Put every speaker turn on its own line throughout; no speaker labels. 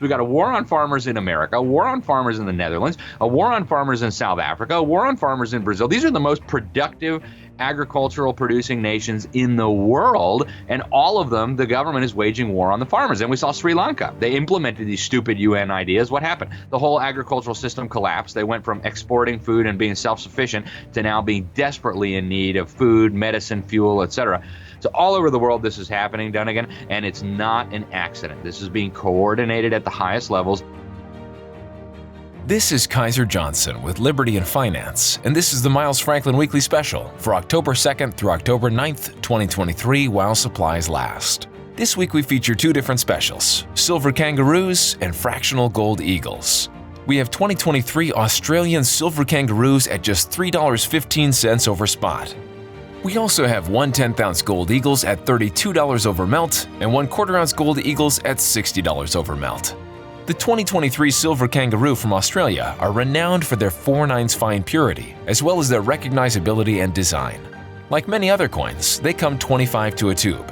So we got a war on farmers in America, a war on farmers in the Netherlands, a war on farmers in South Africa, a war on farmers in Brazil. These are the most productive agricultural producing nations in the world, and all of them, the government is waging war on the farmers. And we saw Sri Lanka. They implemented these stupid UN ideas. What happened? The whole agricultural system collapsed. They went from exporting food and being self-sufficient to now being desperately in need of food, medicine, fuel, etc. So all over the world, this is happening, Dunnigan, and it's not an accident. This is being coordinated at the highest levels.
This is Kaiser Johnson with Liberty and Finance, and this is the Miles Franklin Weekly Special for October 2nd through October 9th, 2023, while supplies last. This week we feature two different specials, Silver Kangaroos and Fractional Gold Eagles. We have 2023 Australian Silver Kangaroos at just $3.15 over spot. We also have 1/10 ounce Gold Eagles at $32 over melt and 1/4 ounce Gold Eagles at $60 over melt. The 2023 Silver Kangaroo from Australia are renowned for their 4/9 fine purity, as well as their recognizability and design. Like many other coins, they come 25 to a tube.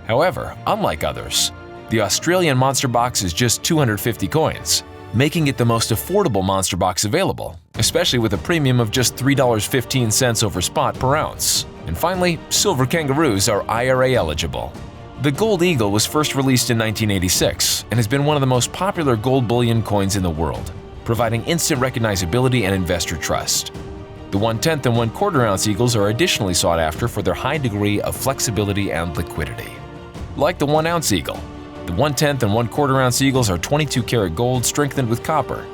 However, unlike others, the Australian Monster Box is just 250 coins, making it the most affordable Monster Box available, especially with a premium of just $3.15 over spot per ounce. And finally, Silver Kangaroos are IRA eligible. The Gold Eagle was first released in 1986 and has been one of the most popular gold bullion coins in the world, providing instant recognizability and investor trust. The 1/10 and 1/4 ounce Eagles are additionally sought after for their high degree of flexibility and liquidity. Like the 1 ounce Eagle, the 1/10 and 1/4 ounce Eagles are 22 karat gold strengthened with copper.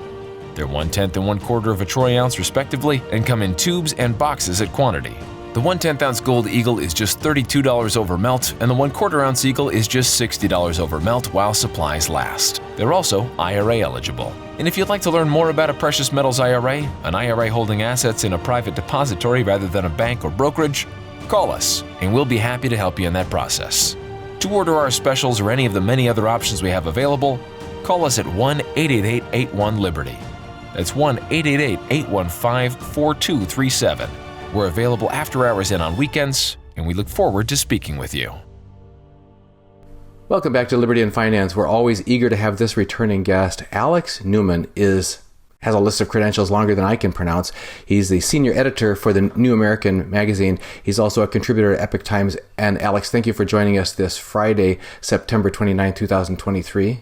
They're 1/10 and 1/4 of a troy ounce respectively and come in tubes and boxes at quantity. The 1/10 ounce Gold Eagle is just $32 over melt, and the 1/4 ounce Eagle is just $60 over melt while supplies last. They're also IRA eligible. And if you'd like to learn more about a precious metals IRA, an IRA holding assets in a private depository rather than a bank or brokerage, call us and we'll be happy to help you in that process. To order our specials or any of the many other options we have available, call us at 1-888-81-LIBERTY. That's 1-888-815-4237. We're available after hours and on weekends, and we look forward to speaking with you.
Welcome back to Liberty and Finance. We're always eager to have this returning guest. Alex Newman has a list of credentials longer than I can pronounce. He's the senior editor for the New American magazine. He's also a contributor at Epoch Times. And Alex, thank you for joining us this Friday, September 29, 2023.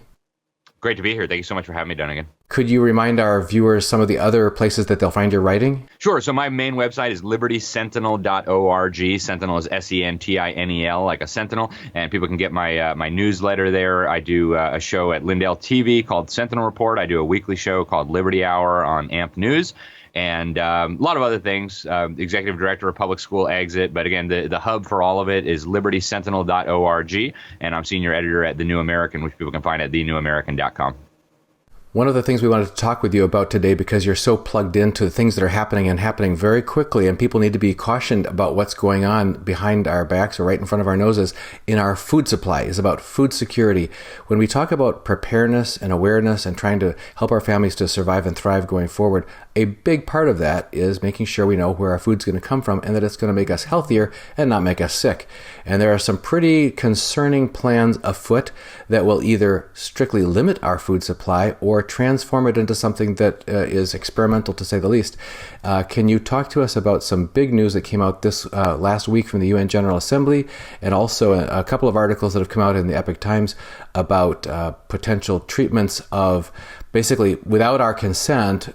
Great to be here. Thank you so much for having me, Dunnigan.
Could you remind our viewers some of the other places that they'll find your writing?
Sure. So my main website is libertysentinel.org. Sentinel is SENTINEL, like a sentinel. And people can get my newsletter there. I do a show at Lindell TV called Sentinel Report. I do a weekly show called Liberty Hour on AMP News. And a lot of other things, executive director of public school exit. But again, the hub for all of it is libertysentinel.org. And I'm senior editor at The New American, which people can find at thenewamerican.com.
One of the things we wanted to talk with you about today, because you're so plugged into the things that are happening and happening very quickly, and people need to be cautioned about what's going on behind our backs or right in front of our noses in our food supply, is about food security. When we talk about preparedness and awareness and trying to help our families to survive and thrive going forward, a big part of that is making sure we know where our food's going to come from and that it's going to make us healthier and not make us sick. And there are some pretty concerning plans afoot that will either strictly limit our food supply or transform it into something that is experimental, to say the least. Can you talk to us about some big news that came out this last week from the UN General Assembly, and also a couple of articles that have come out in the Epoch Times about potential treatments of, basically, without our consent,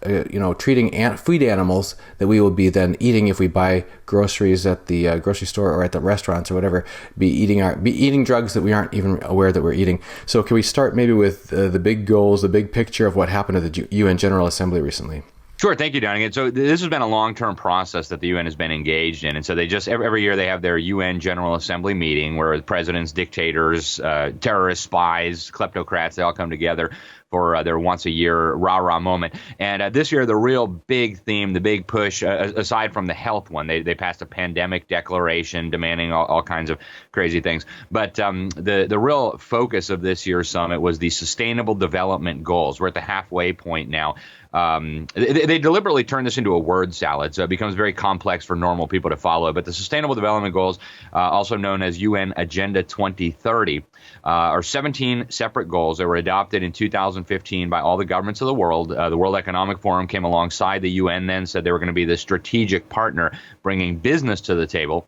treating feed animals that we will be then eating if we buy groceries at the grocery store or at the restaurants or whatever, be eating drugs that we aren't even aware that we're eating. So can we start maybe with the big goals, the big picture of what happened at the UN General Assembly recently?
Sure. Thank you, Dunnigan. So this has been a long-term process that the UN has been engaged in. And so they just every year they have their UN General Assembly meeting where presidents, dictators, terrorists, spies, kleptocrats, they all come together for their once-a-year rah-rah moment. And this year, the real big theme, the big push, aside from the health one, they passed a pandemic declaration demanding all kinds of crazy things. But the real focus of this year's summit was the Sustainable Development Goals. We're at the halfway point now. they deliberately turn this into a word salad, so it becomes very complex for normal people to follow. But the Sustainable Development Goals, also known as UN Agenda 2030, are 17 separate goals that were adopted in 2015 by all the governments of the world. The World Economic Forum came alongside the UN then, said they were going to be the strategic partner bringing business to the table.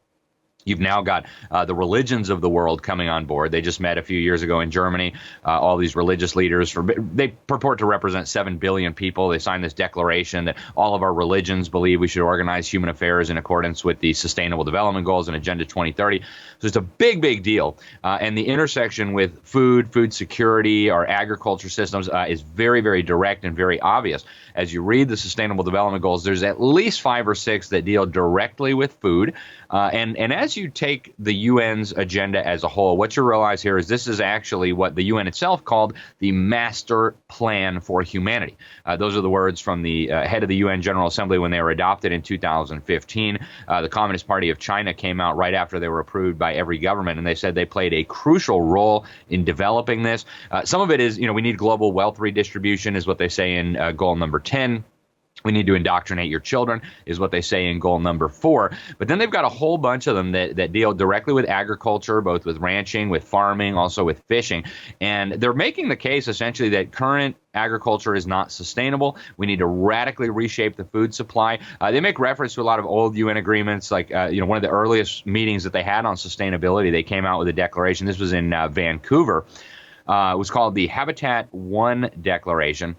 You've now got the religions of the world coming on board. They just met a few years ago in Germany. All these religious leaders, they purport to represent 7 billion people. They signed this declaration that all of our religions believe we should organize human affairs in accordance with the Sustainable Development Goals and Agenda 2030. So it's a big, big deal. And the intersection with food security, our agriculture systems is very, very direct and very obvious. As you read the Sustainable Development Goals, there's at least 5 or 6 that deal directly with food. And as you take the UN's agenda as a whole, what you realize here is this is actually what the UN itself called the Master Plan for Humanity. Those are the words from the head of the UN General Assembly when they were adopted in 2015. The Communist Party of China came out right after they were approved by every government, and they said they played a crucial role in developing this. Some of it is, we need global wealth redistribution, is what they say in goal number 10. We need to indoctrinate your children, is what they say in goal number 4. But then they've got a whole bunch of them that deal directly with agriculture, both with ranching, with farming, also with fishing. And they're making the case essentially that current agriculture is not sustainable. We need to radically reshape the food supply. They make reference to a lot of old UN agreements, like one of the earliest meetings that they had on sustainability. They came out with a declaration. This was in Vancouver. It was called the Habitat 1 Declaration.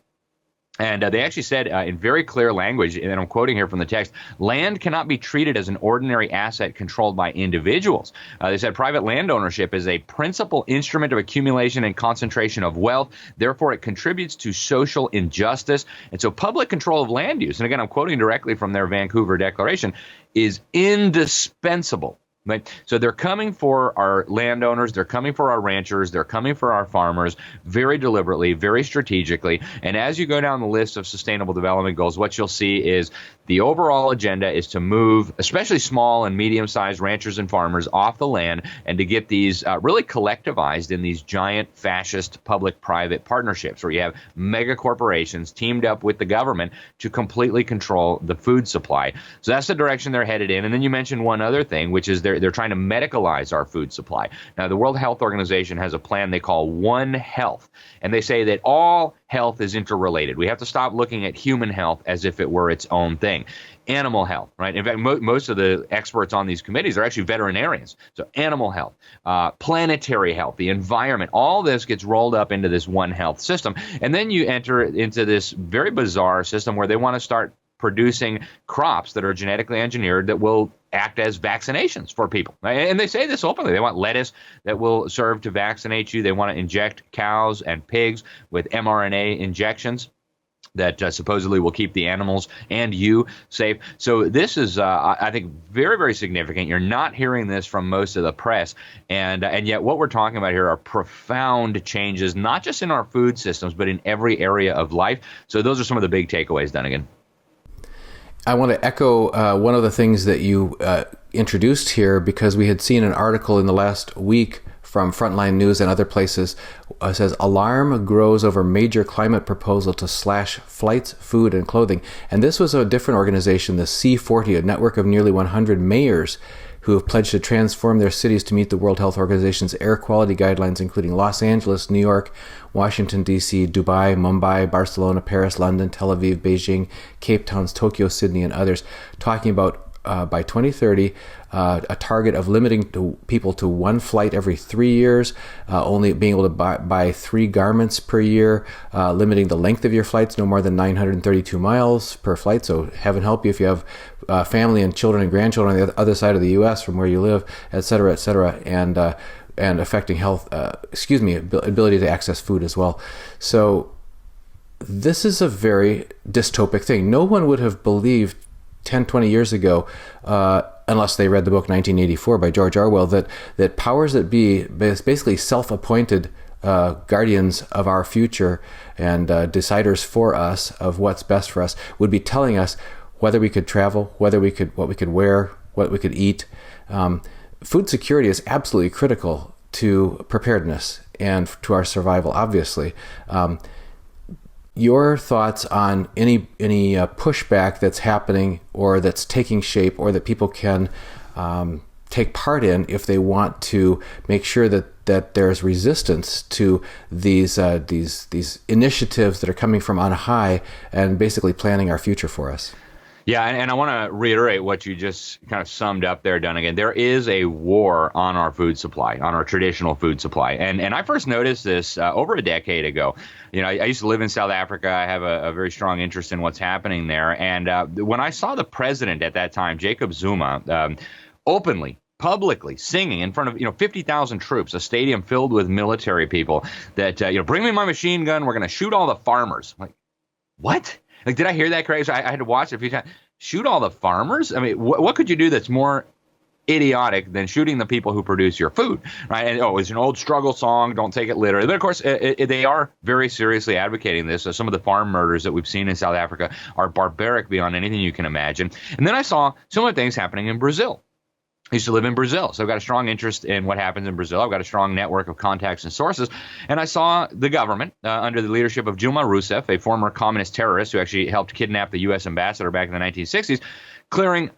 And they actually said in very clear language, and I'm quoting here from the text, land cannot be treated as an ordinary asset controlled by individuals. They said private land ownership is a principal instrument of accumulation and concentration of wealth. Therefore, it contributes to social injustice. And so public control of land use, and again, I'm quoting directly from their Vancouver Declaration, is indispensable. Right? So they're coming for our landowners, they're coming for our ranchers, they're coming for our farmers very deliberately, very strategically. And as you go down the list of sustainable development goals, what you'll see is the overall agenda is to move, especially small and medium-sized ranchers and farmers, off the land and to get these really collectivized in these giant fascist public-private partnerships where you have mega corporations teamed up with the government to completely control the food supply. So that's the direction they're headed in. And then you mentioned one other thing, which is they're trying to medicalize our food supply. Now, the World Health Organization has a plan they call One Health, and they say that all health is interrelated. We have to stop looking at human health as if it were its own thing. Animal health, right? In fact, most of the experts on these committees are actually veterinarians. So animal health, planetary health, the environment, all this gets rolled up into this One Health system. And then you enter into this very bizarre system where they want to start producing crops that are genetically engineered that will act as vaccinations for people. Right? And they say this openly. They want lettuce that will serve to vaccinate you. They want to inject cows and pigs with mRNA injections that supposedly will keep the animals and you safe. So this is, I think, very, very significant. You're not hearing this from most of the press. And yet what we're talking about here are profound changes, not just in our food systems, but in every area of life. So those are some of the big takeaways, Dunnigan.
I want to echo one of the things that you introduced here, because we had seen an article in the last week from Frontline News and other places. Says alarm grows over major climate proposal to slash flights, food, and clothing. And this was a different organization, the C40, a network of nearly 100 mayors who have pledged to transform their cities to meet the World Health Organization's air quality guidelines, including Los Angeles, New York, Washington, D.C., Dubai, Mumbai, Barcelona, Paris, London, Tel Aviv, Beijing, Cape Town, Tokyo, Sydney, and others, talking about by 2030, a target of limiting people to one flight every 3 years, only being able to buy 3 garments per year, limiting the length of your flights, no more than 932 miles per flight. So heaven help you if you have family and children and grandchildren on the other side of the U.S. from where you live, et cetera, and affecting health, ability to access food as well. So this is a very dystopic thing. No one would have believed 10, 20 years ago, unless they read the book 1984 by George Orwell, that powers that be, basically self-appointed guardians of our future and deciders for us of what's best for us, would be telling us whether we could travel, what we could wear, what we could eat. Food security is absolutely critical to preparedness and to our survival, obviously. your thoughts on any pushback that's happening or that's taking shape or that people can take part in if they want to make sure that there's resistance to these initiatives that are coming from on high and basically planning our future for us.
Yeah, and I want to reiterate what you just kind of summed up there, Dunnigan. There is a war on our food supply, on our traditional food supply. And I first noticed this over a decade ago. You know, I used to live in South Africa. I have a very strong interest in what's happening there. And when I saw the president at that time, Jacob Zuma, openly, publicly singing in front of 50,000 troops, a stadium filled with military people, that bring me my machine gun. We're going to shoot all the farmers. I'm like, what? Like, did I hear that correctly? So I had to watch it a few times. Shoot all the farmers? I mean, what could you do that's more idiotic than shooting the people who produce your food, right? And it's an old struggle song. Don't take it literally. But of course, they are very seriously advocating this. So some of the farm murders that we've seen in South Africa are barbaric beyond anything you can imagine. And then I saw similar things happening in Brazil. I used to live in Brazil, so I've got a strong interest in what happens in Brazil. I've got a strong network of contacts and sources. And I saw the government, under the leadership of Dilma Rousseff, a former communist terrorist who actually helped kidnap the U.S. ambassador back in the 1960s, clearing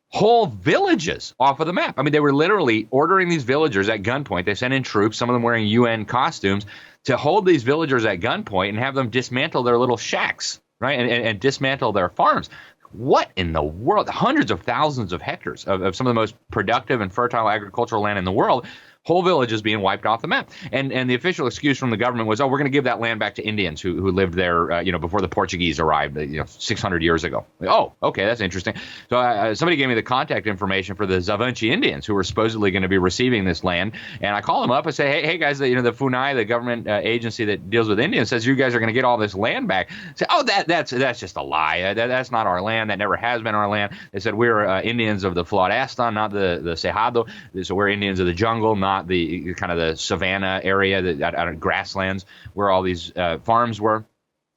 whole villages off of the map. I mean, they were literally ordering these villagers at gunpoint. They sent in troops, some of them wearing UN costumes, to hold these villagers at gunpoint and have them dismantle their little shacks, right, and dismantle their farms. What in the world? Hundreds of thousands of hectares of some of the most productive and fertile agricultural land in the world, whole villages being wiped off the map. And the official excuse from the government was, we're going to give that land back to Indians who lived there, before the Portuguese arrived, 600 years ago. Like, oh, okay, that's interesting. So somebody gave me the contact information for the Xavante Indians who were supposedly going to be receiving this land. And I call them up and say, hey guys, the FUNAI, the government agency that deals with Indians, says you guys are going to get all this land back. I say, oh, that's just a lie. That's not our land. That never has been our land. They said we're Indians of the Floresta, not the Cerrado. So we're Indians of the jungle, not the kind of the savanna area, the grasslands where all these farms were.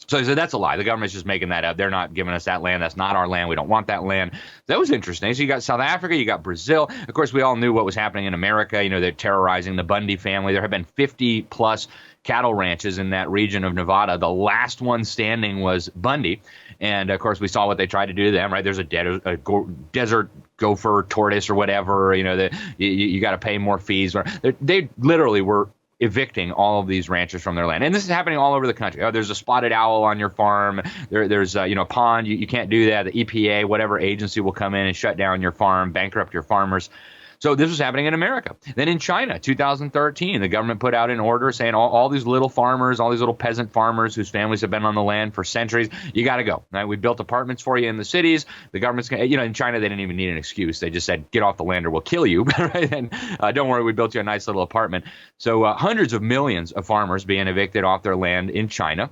So he said, that's a lie. The government's just making that up. They're not giving us that land. That's not our land. We don't want that land. That was interesting. So you got South Africa, you got Brazil. Of course, we all knew what was happening in America. They're terrorizing the Bundy family. There have been 50 plus cattle ranches in that region of Nevada. The last one standing was Bundy. And of course, we saw what they tried to do to them, right? There's a desert gopher, tortoise, or whatever, you got to pay more fees. They literally were evicting all of these ranchers from their land. And this is happening all over the country. Oh, there's a spotted owl on your farm. There's a pond. You can't do that. The EPA, whatever agency, will come in and shut down your farm, bankrupt your farmers. So this was happening in America. Then in China, 2013, the government put out an order saying all these little farmers, all these little peasant farmers whose families have been on the land for centuries, you got to go. Right? We built apartments for you in the cities. The government's going to, in China, they didn't even need an excuse. They just said, get off the land or we'll kill you. Right? And don't worry, we built you a nice little apartment. So hundreds of millions of farmers being evicted off their land in China.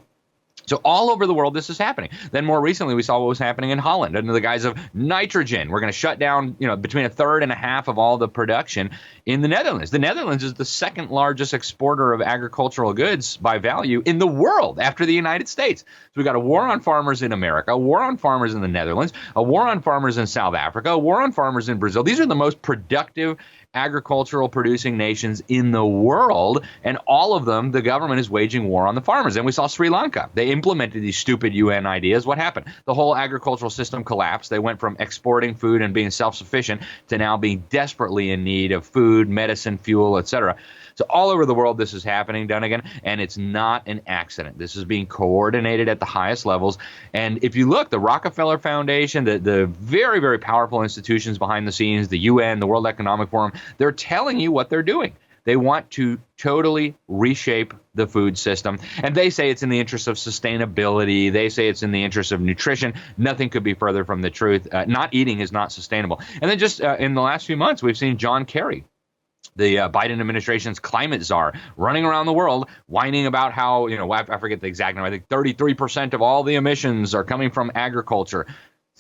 So all over the world, this is happening. Then more recently, we saw what was happening in Holland under the guise of nitrogen. We're going to shut down, between a third and a half of all the production in the Netherlands. The Netherlands is the second largest exporter of agricultural goods by value in the world after the United States. So we got a war on farmers in America, a war on farmers in the Netherlands, a war on farmers in South Africa, a war on farmers in Brazil. These are the most productive agricultural producing nations in the world, and all of them, the government is waging war on the farmers. And we saw Sri Lanka. They implemented these stupid UN ideas. What happened? The whole agricultural system collapsed. They went from exporting food and being self-sufficient to now being desperately in need of food, medicine, fuel, etc. So all over the world, this is happening, Dunnigan, and it's not an accident. This is being coordinated at the highest levels. And if you look, the Rockefeller Foundation, the very, very powerful institutions behind the scenes, the UN, the World Economic Forum, they're telling you what they're doing. They want to totally reshape the food system. And they say it's in the interest of sustainability. They say it's in the interest of nutrition. Nothing could be further from the truth. Not eating is not sustainable. And then just in the last few months, we've seen John Kerry, the Biden administration's climate czar, running around the world whining about how, I forget the exact number, I think 33% of all the emissions are coming from agriculture.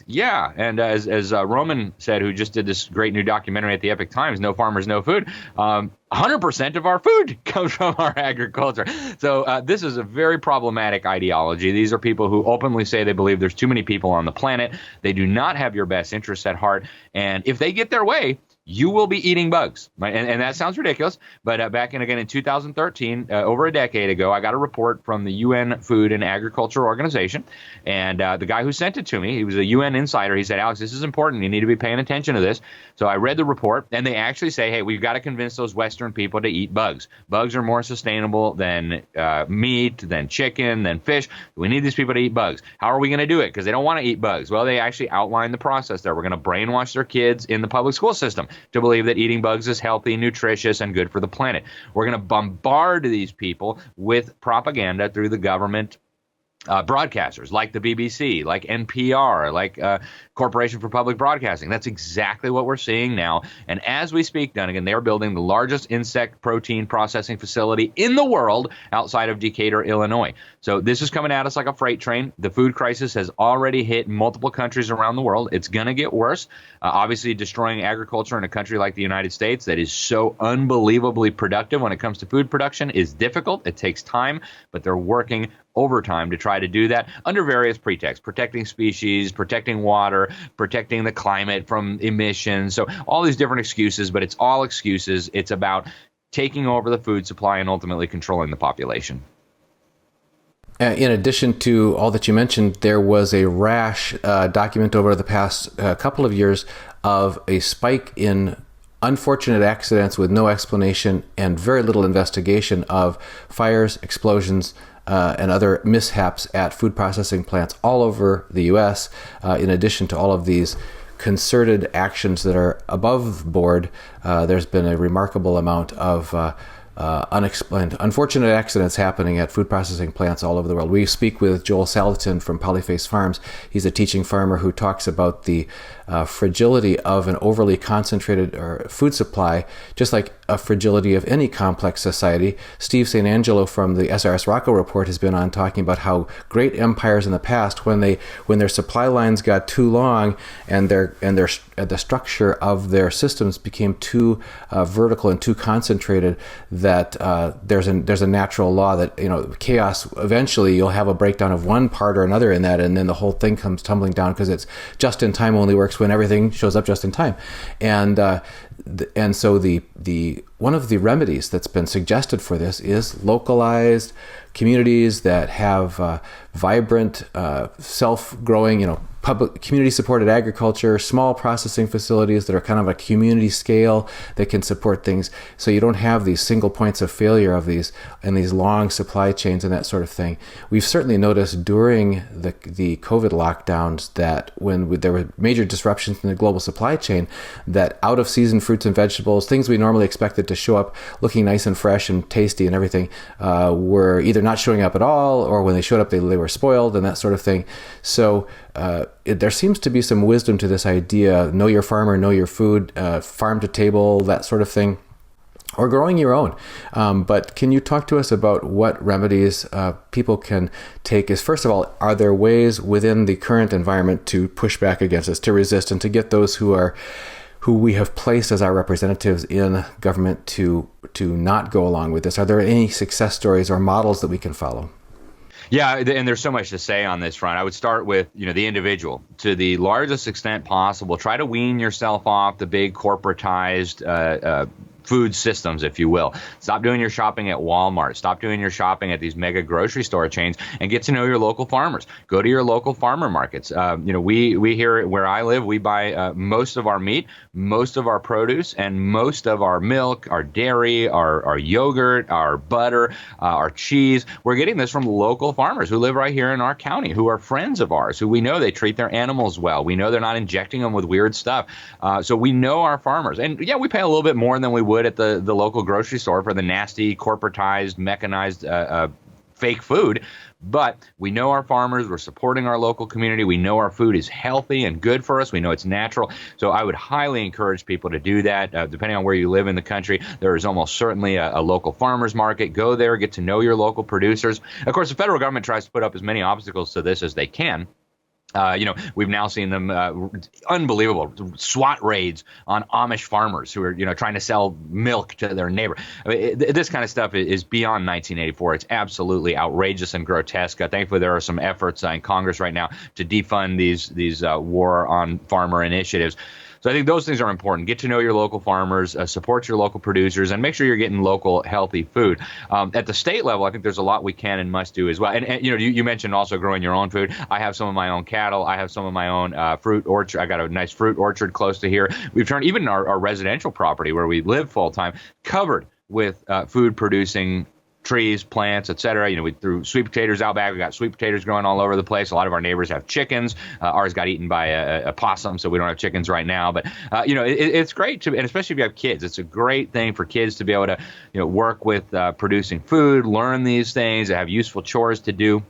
Yeah, and as Roman said, who just did this great new documentary at the Epic Times, No Farmers, No Food, 100% of our food comes from our agriculture. So this is a very problematic ideology. These are people who openly say they believe there's too many people on the planet. They do not have your best interests at heart. And if they get their way, you will be eating bugs. And that sounds ridiculous, but back in 2013, over a decade ago, I got a report from the UN Food and Agriculture Organization, and the guy who sent it to me, he was a UN insider. He said, Alex, this is important. You need to be paying attention to this. So I read the report, and they actually say, hey, we've got to convince those Western people to eat bugs. Bugs are more sustainable than meat, than chicken, than fish. We need these people to eat bugs. How are we going to do it? Because they don't want to eat bugs. Well, they actually outline the process there. We're going to brainwash their kids in the public school system to believe that eating bugs is healthy, nutritious, and good for the planet. We're going to bombard these people with propaganda through the government broadcasters like the BBC, like NPR, like Corporation for Public Broadcasting. That's exactly what we're seeing now. And as we speak, Dunnigan, they're building the largest insect protein processing facility in the world outside of Decatur, Illinois. So this is coming at us like a freight train. The food crisis has already hit multiple countries around the world. It's going to get worse. Obviously, destroying agriculture in a country like the United States that is so unbelievably productive when it comes to food production is difficult. It takes time, but they're working overtime to try to do that under various pretexts, protecting species, protecting water, protecting the climate from emissions. So all these different excuses, but it's all excuses. It's about taking over the food supply and ultimately controlling the population.
In addition to all that you mentioned, there was a rash document over the past couple of years of a spike in unfortunate accidents with no explanation and very little investigation of fires, explosions, and other mishaps at food processing plants all over the U.S., in addition to all of these concerted actions that are above board. There's been a remarkable amount of unexplained, unfortunate accidents happening at food processing plants all over the world. We speak with Joel Salatin from Polyface Farms. He's a teaching farmer who talks about the fragility of an overly concentrated food supply, just like a fragility of any complex society. Steve St. Angelo from the SRS Rocco report has been on talking about how great empires in the past, when their supply lines got too long and the structure of their systems became too vertical and too concentrated, that there's a natural law that, chaos, eventually you'll have a breakdown of one part or another in that, and then the whole thing comes tumbling down because it's just in time only works when everything shows up just in time. And so the one of the remedies that's been suggested for this is localized communities that have vibrant, self-growing, public community-supported agriculture, small processing facilities that are kind of a community scale that can support things, so you don't have these single points of failure of these long supply chains and that sort of thing. We've certainly noticed during the COVID lockdowns that when there were major disruptions in the global supply chain, that out-of-season fruits and vegetables, things we normally expected to show up looking nice and fresh and tasty and everything, were either not showing up at all, or when they showed up, they were spoiled and that sort of thing. So there seems to be some wisdom to this idea: know your farmer, know your food, farm to table, that sort of thing, or growing your own. But can you talk to us about what remedies people can take? First of all, are there ways within the current environment to push back against this, to resist, and to get those who we have placed as our representatives in government to not go along with this? Are there any success stories or models that we can follow?
Yeah, and there's so much to say on this front. I would start with, the individual. To the largest extent possible, try to wean yourself off the big corporatized food systems, if you will. Stop doing your shopping at Walmart. Stop doing your shopping at these mega grocery store chains, and get to know your local farmers. Go to your local farmer markets. We here where I live, we buy most of our meat, most of our produce, and most of our milk, our dairy, our yogurt, our butter, our cheese. We're getting this from local farmers who live right here in our county, who are friends of ours, who we know they treat their animals well. We know they're not injecting them with weird stuff. So we know our farmers. And yeah, we pay a little bit more than we would at the local grocery store for the nasty, corporatized, mechanized fake food. But we know our farmers. We're supporting our local community. We know our food is healthy and good for us. We know it's natural. So I would highly encourage people to do that. Depending on where you live in the country, there is almost certainly a local farmers market. Go there, get to know your local producers. Of course, the federal government tries to put up as many obstacles to this as they can. We've now seen them unbelievable SWAT raids on Amish farmers who are, trying to sell milk to their neighbor. I mean, this kind of stuff is beyond 1984. It's absolutely outrageous and grotesque. Thankfully, there are some efforts in Congress right now to defund these war on farmer initiatives. So I think those things are important. Get to know your local farmers, support your local producers, and make sure you're getting local, healthy food. At the state level, I think there's a lot we can and must do as well. And you mentioned also growing your own food. I have some of my own cattle. I have some of my own fruit orchard. I got a nice fruit orchard close to here. We've turned even our residential property where we live full time covered with food producing trees, plants, etc. We threw sweet potatoes out back. We got sweet potatoes growing all over the place. A lot of our neighbors have chickens. Ours got eaten by a possum, so we don't have chickens right now. But it's great to, and especially if you have kids, it's a great thing for kids to be able to work with producing food, learn these things, have useful chores to do.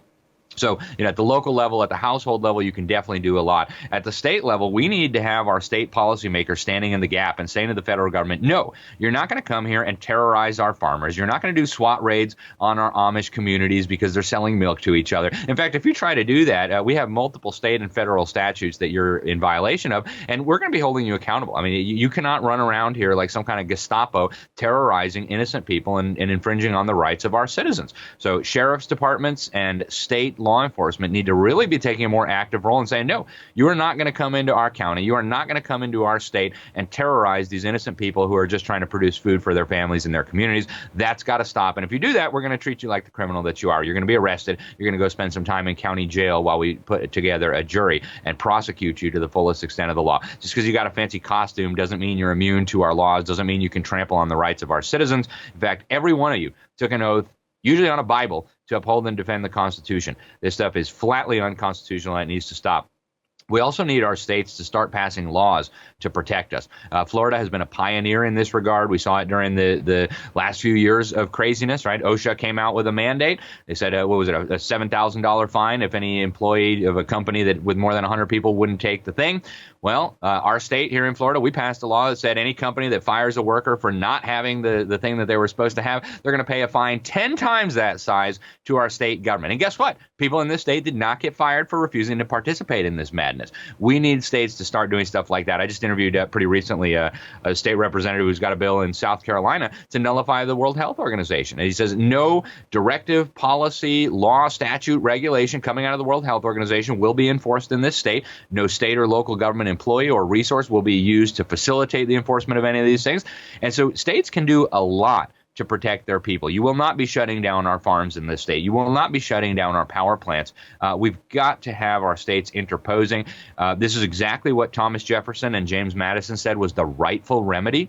So, at the local level, at the household level, you can definitely do a lot. At the state level, we need to have our state policymakers standing in the gap and saying to the federal government, no, you're not going to come here and terrorize our farmers. You're not going to do SWAT raids on our Amish communities because they're selling milk to each other. In fact, if you try to do that, we have multiple state and federal statutes that you're in violation of, and we're going to be holding you accountable. I mean, you cannot run around here like some kind of Gestapo terrorizing innocent people and infringing on the rights of our citizens. So sheriff's departments and state law enforcement need to really be taking a more active role and saying, no, you are not going to come into our county. You are not going to come into our state and terrorize these innocent people who are just trying to produce food for their families and their communities. That's got to stop. And if you do that, we're going to treat you like the criminal that you are. You're going to be arrested. You're going to go spend some time in county jail while we put together a jury and prosecute you to the fullest extent of the law. Just because you got a fancy costume doesn't mean you're immune to our laws, doesn't mean you can trample on the rights of our citizens. In fact, every one of you took an oath, usually on a Bible, to uphold and defend the Constitution. This stuff is flatly unconstitutional and it needs to stop. We also need our states to start passing laws to protect us. Florida has been a pioneer in this regard. We saw it during the last few years of craziness, right? OSHA came out with a mandate. They said, a $7,000 fine if any employee of a company that with more than 100 people wouldn't take the thing. Well, our state here in Florida, we passed a law that said any company that fires a worker for not having the thing that they were supposed to have, they're going to pay a fine 10 times that size to our state government. And guess what? People in this state did not get fired for refusing to participate in this madness. We need states to start doing stuff like that. I just interviewed pretty recently a state representative who's got a bill in South Carolina to nullify the World Health Organization. And he says no directive, policy, law, statute, regulation coming out of the World Health Organization will be enforced in this state. No state or local government employee or resource will be used to facilitate the enforcement of any of these things. And so states can do a lot to protect their people. You will not be shutting down our farms in this state. You will not be shutting down our power plants. We've got to have our states interposing. This is exactly what Thomas Jefferson and James Madison said was the rightful remedy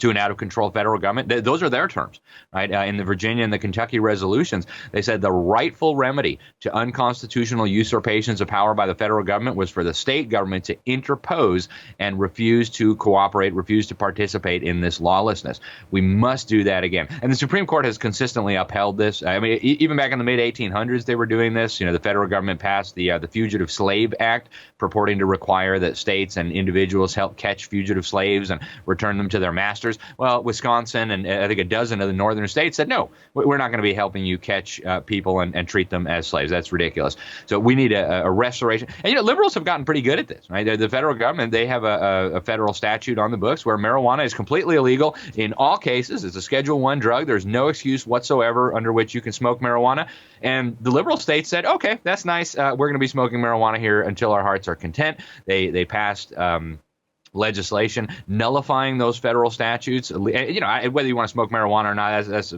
to an out-of-control federal government. Those are their terms, right? In the Virginia and the Kentucky resolutions, they said the rightful remedy to unconstitutional usurpations of power by the federal government was for the state government to interpose and refuse to cooperate, refuse to participate in this lawlessness. We must do that again. And the Supreme Court has consistently upheld this. I mean, even back in the mid-1800s, they were doing this. The federal government passed the Fugitive Slave Act, purporting to require that states and individuals help catch fugitive slaves and return them to their masters. Well, Wisconsin and I think a dozen of the northern states said, no, we're not going to be helping you catch people and treat them as slaves. That's ridiculous. So we need a restoration. And, liberals have gotten pretty good at this, right? The federal government, they have a federal statute on the books where marijuana is completely illegal in all cases. It's a Schedule I drug. There's no excuse whatsoever under which you can smoke marijuana. And the liberal states said, okay, that's nice. We're going to be smoking marijuana here until our hearts are content. They passed legislation nullifying those federal statutes. Whether you want to smoke marijuana or not, that's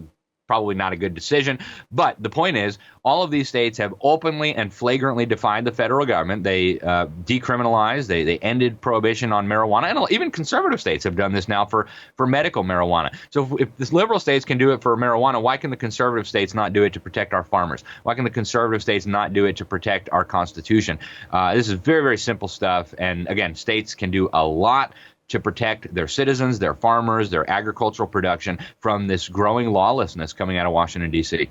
probably not a good decision. But the point is, all of these states have openly and flagrantly defied the federal government. They decriminalized, they ended prohibition on marijuana, and even conservative states have done this now for medical marijuana. So if the liberal states can do it for marijuana, why can the conservative states not do it to protect our farmers? Why can the conservative states not do it to protect our Constitution? This is very, very simple stuff. And again, states can do a lot to protect their citizens, their farmers, their agricultural production from this growing lawlessness coming out of Washington, D.C.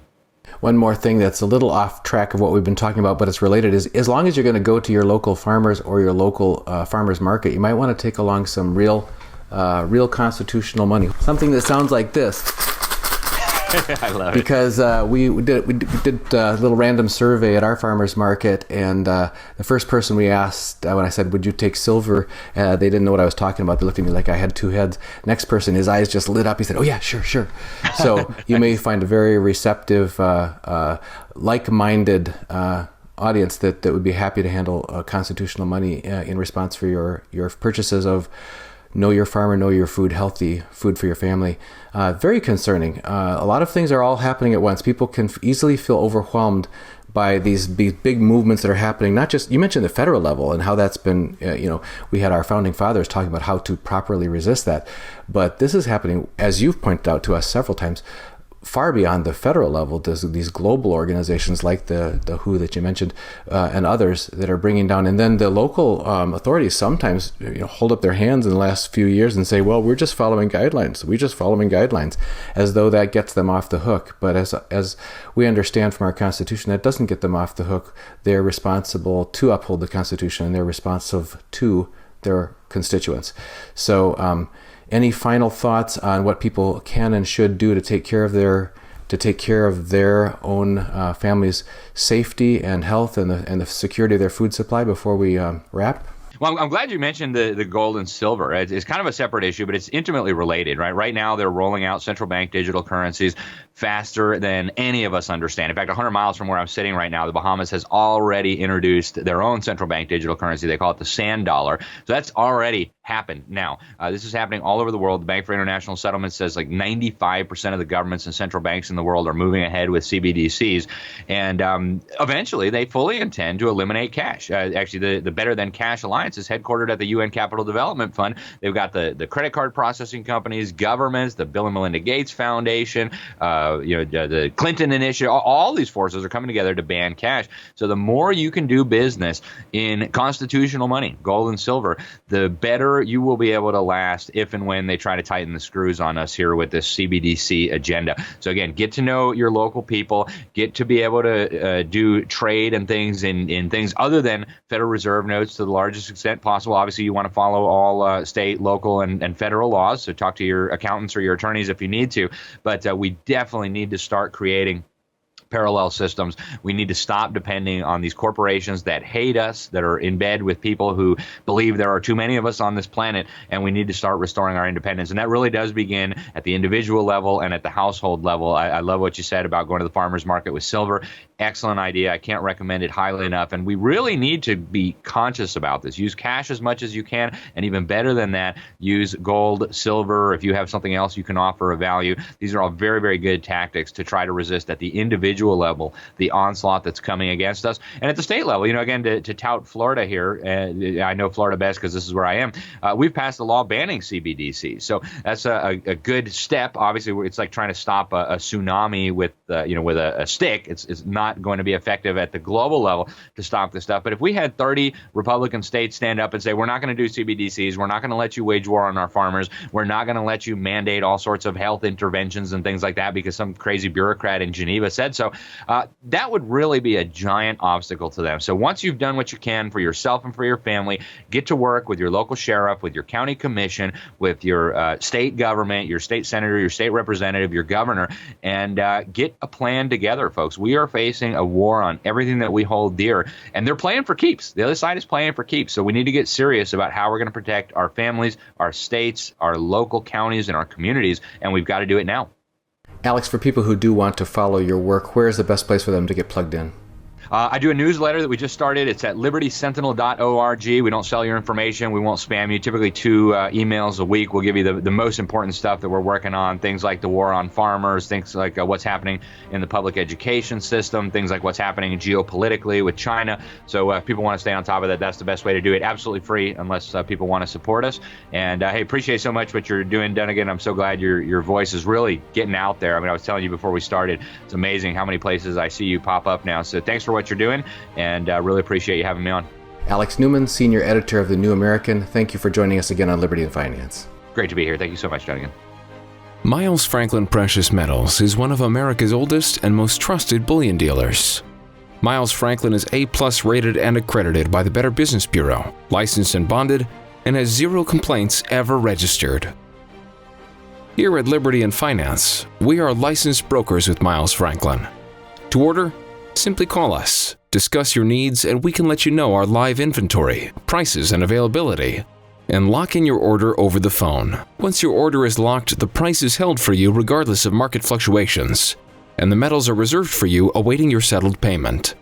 One more thing that's a little off track of what we've been talking about, but it's related, is as long as you're going to go to your local farmers or your local farmers market, you might want to take along some real constitutional money. Something that sounds like this.
I love it.
Because we did a little random survey at our farmers market, and the first person we asked, when I said, would you take silver, they didn't know what I was talking about. They looked at me like I had two heads. Next person, his eyes just lit up. He said, oh yeah, sure. So you may find a very receptive, like-minded audience that would be happy to handle constitutional money in response for your purchases of Know Your Farmer, Know Your Food, healthy food for your family. Very concerning. A lot of things are all happening at once. People can easily feel overwhelmed by these big movements that are happening. Not just, you mentioned the federal level and how that's been, we had our founding fathers talking about how to properly resist that. But this is happening, as you've pointed out to us several times, far beyond the federal level. There's these global organizations like the WHO that you mentioned and others that are bringing down. And then the local authorities sometimes hold up their hands in the last few years and say, well, we're just following guidelines. We're just following guidelines, as though that gets them off the hook. But as we understand from our Constitution, that doesn't get them off the hook. They're responsible to uphold the Constitution, and they're responsive to their constituents. So any final thoughts on what people can and should do to take care of their own family's safety and health and the security of their food supply before we wrap?
Well, I'm glad you mentioned the gold and silver. It's kind of a separate issue, but it's intimately related, right? Right now, they're rolling out central bank digital currencies faster than any of us understand. In fact, 100 miles from where I'm sitting right now, the Bahamas has already introduced their own central bank digital currency. They call it the sand dollar. So that's already happened now. This is happening all over the world. The Bank for International Settlements says like 95% of the governments and central banks in the world are moving ahead with CBDCs. And eventually, they fully intend to eliminate cash. Actually, the Better Than Cash Alliance is headquartered at the UN Capital Development Fund. They've got the credit card processing companies, governments, the Bill and Melinda Gates Foundation, the Clinton Initiative. All these forces are coming together to ban cash. So the more you can do business in constitutional money, gold and silver, the better you will be able to last if and when they try to tighten the screws on us here with this CBDC agenda. So again, get to know your local people, get to be able to do trade and things in things other than Federal Reserve notes to the largest extent possible. Obviously, you want to follow all state, local, and federal laws. So talk to your accountants or your attorneys if you need to. But we definitely need to start creating parallel systems. We need to stop depending on these corporations that hate us, that are in bed with people who believe there are too many of us on this planet, and we need to start restoring our independence. And that really does begin at the individual level and at the household level. I love what you said about going to the farmer's market with silver. Excellent idea. I can't recommend it highly enough. And we really need to be conscious about this. Use cash as much as you can, and even better than that, use gold, silver. If you have something else you can offer a value, these are all very, very good tactics to try to resist at the individual level the onslaught that's coming against us. And at the state level, again, to tout Florida here, I know Florida best because this is where I am, we've passed a law banning CBDCs. So that's a good step. Obviously, it's like trying to stop a tsunami with a stick. It's not going to be effective at the global level to stop this stuff. But if we had 30 Republican states stand up and say, we're not going to do CBDCs, we're not going to let you wage war on our farmers, we're not going to let you mandate all sorts of health interventions and things like that because some crazy bureaucrat in Geneva said so, that would really be a giant obstacle to them. So once you've done what you can for yourself and for your family, get to work with your local sheriff, with your county commission, with your state government, your state senator, your state representative, your governor, and get a plan together, folks. We are facing a war on everything that we hold dear, and they're playing for keeps. The other side is playing for keeps. So we need to get serious about how we're going to protect our families, our states, our local counties, and our communities, and we've got to do it now.
Alex, for people who do want to follow your work, where is the best place for them to get plugged in?
I do a newsletter that we just started. It's at libertysentinel.org. We don't sell your information. We won't spam you. Typically 2 emails a week. We'll give you the most important stuff that we're working on, things like the war on farmers, things like what's happening in the public education system, things like what's happening geopolitically with China. So if people want to stay on top of that, that's the best way to do it. Absolutely free unless people want to support us. And hey, appreciate so much what you're doing, Dunnigan. I'm so glad your voice is really getting out there. I mean, I was telling you before we started, it's amazing how many places I see you pop up now. So thanks for what you're doing, and really appreciate you having me on.
Alex Newman, Senior Editor of The New American, thank you for joining us again on Liberty and Finance.
Great to be here. Thank you so much, Dunnigan.
Miles Franklin Precious Metals is one of America's oldest and most trusted bullion dealers. Miles Franklin is A+ rated and accredited by the Better Business Bureau, licensed and bonded, and has 0 complaints ever registered. Here at Liberty and Finance, we are licensed brokers with Miles Franklin. To order, simply call us, discuss your needs, and we can let you know our live inventory, prices, and availability, and lock in your order over the phone. Once your order is locked, the price is held for you regardless of market fluctuations, and the metals are reserved for you awaiting your settled payment.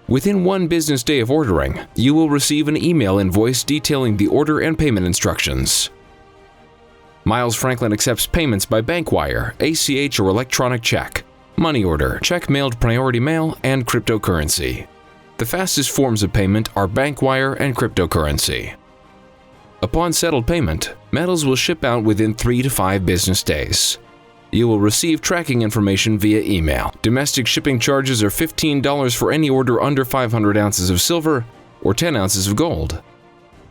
Within 1 business day of ordering, you will receive an email invoice detailing the order and payment instructions. Miles Franklin accepts payments by bank wire, ACH or electronic check, money order, check mailed priority mail, and cryptocurrency. The fastest forms of payment are bank wire and cryptocurrency. Upon settled payment, metals will ship out within 3 to 5 business days. You will receive tracking information via email. Domestic shipping charges are $15 for any order under 500 ounces of silver or 10 ounces of gold.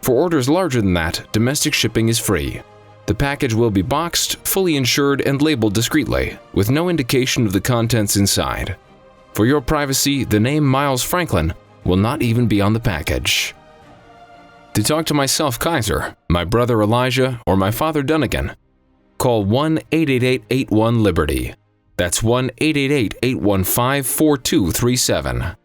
For orders larger than that, domestic shipping is free. The package will be boxed, fully insured, and labeled discreetly, with no indication of the contents inside. For your privacy, the name Miles Franklin will not even be on the package. To talk to myself, Kaiser, my brother Elijah, or my father Dunnigan, call 1-888-81-LIBERTY. That's 1-888-815-4237.